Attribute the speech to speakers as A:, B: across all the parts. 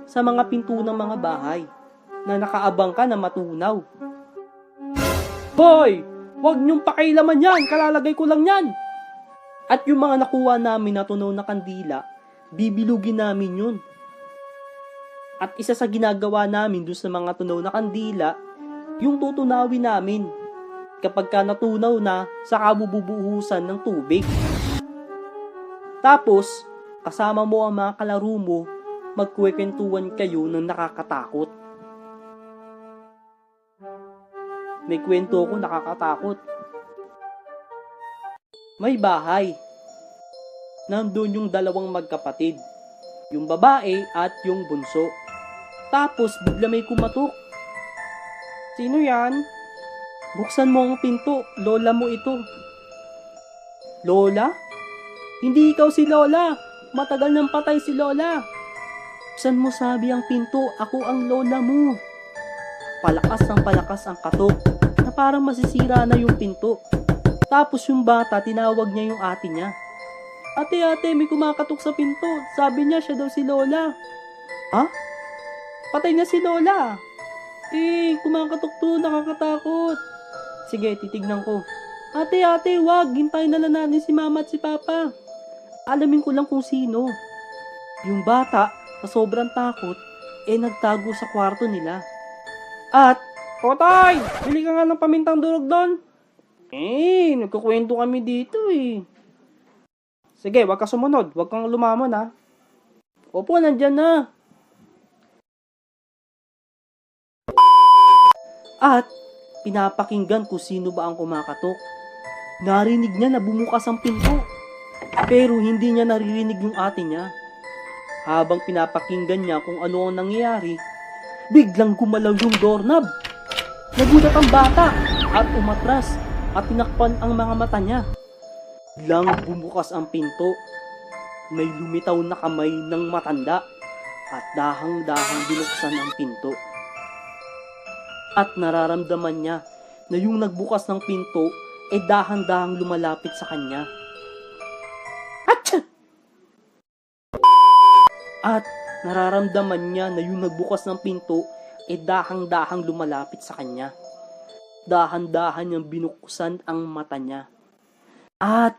A: sa mga pinto ng mga bahay na nakaabang ka na matunaw. Hoy! Huwag niyong pakailaman yan! Kalalagay ko lang yan! At yung mga nakuha namin na tunaw na kandila, bibilugin namin yun. At isa sa ginagawa namin dun sa mga tunaw na kandila, yung tutunawin namin. Kapag ka natunaw na, saka bububuhusan ng tubig. Tapos, kasama mo ang mga kalaro mo, magkwekwentuhan kayo ng nakakatakot. May kwento ko nakakatakot. May bahay. Nandun yung dalawang magkapatid. Yung babae at yung bunso. Tapos bigla may kumatok. Sino yan? Buksan mo ang pinto. Lola mo ito. Lola? Hindi ikaw si Lola. Matagal nang patay si Lola. Buksan mo sabi ang pinto. Ako ang lola mo. Palakas ang katok na parang masisira na yung pinto. Tapos yung bata, tinawag niya yung ate niya. Ate, may kumakatok sa pinto. Sabi niya, siya daw si Lola. Ha? Patay na si Lola. Kumakatok to, nakakatakot. Sige, titignan ko. Ate, wag. Hintayin na lang natin si mama at si papa. Alamin ko lang kung sino. Yung bata, sa sobrang takot, nagtago sa kwarto nila. At, Totoy! Bili ka nga ng pamintang durog doon. Nagkukwento kami dito Sige, wag ka sumunod. Wag kang lumamon ha. Opo, nandyan na. At, pinapakinggan kung sino ba ang kumakatok. Narinig niya na bumukas ang pinto. Pero hindi niya naririnig yung ate niya. Habang pinapakinggan niya kung ano ang nangyayari, biglang gumalaw yung doorknob. Nagulat ang bata at umatras at tinakpan ang mga mata niya. Biglang bumukas ang pinto. May lumitaw na kamay ng matanda at dahang-dahang binuksan ang pinto. At nararamdaman niya na yung nagbukas ng pinto dahan-dahang lumalapit sa kanya. Atcha! At nararamdaman niya na yung nagbukas ng pinto dahang-dahang lumalapit sa kanya. Dahan-dahan niyang binuksan ang mata niya. At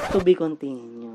A: to be continued.